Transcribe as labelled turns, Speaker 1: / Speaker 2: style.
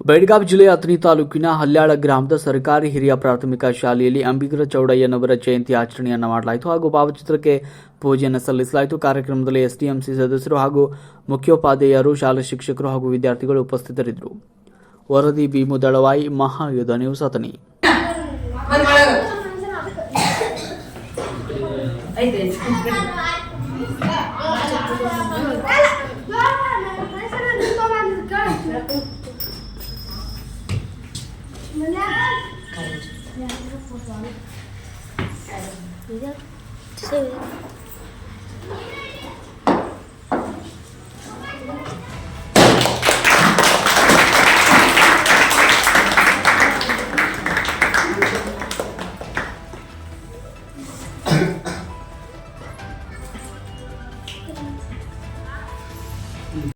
Speaker 1: ಬೆಳಗಾವಿ ಜಿಲ್ಲೆಯ ಅಥಣಿ ತಾಲೂಕಿನ ಹಲ್ಯಾಳ ಗ್ರಾಮದ ಸರ್ಕಾರಿ ಹಿರಿಯ ಪ್ರಾಥಮಿಕ ಶಾಲೆಯಲ್ಲಿ ಅಂಬಿಗರ ಚೌಡಯ್ಯನವರ ಜಯಂತಿ ಆಚರಣೆಯನ್ನು ಮಾಡಲಾಯಿತು ಹಾಗೂ ಭಾವಚಿತ್ರಕ್ಕೆ ಪೂಜೆಯನ್ನು ಸಲ್ಲಿಸಲಾಯಿತು. ಕಾರ್ಯಕ್ರಮದಲ್ಲಿ ಎಸ್ಡಿಎಂಸಿ ಸದಸ್ಯರು ಹಾಗೂ ಮುಖ್ಯೋಪಾಧ್ಯಾಯರು, ಶಾಲಾ ಶಿಕ್ಷಕರು ಹಾಗೂ ವಿದ್ಯಾರ್ಥಿಗಳು ಉಪಸ್ಥಿತರಿದ್ದರು. ವರದಿ B Mudalavayi, Mahayudha news, Athani.
Speaker 2: Iya,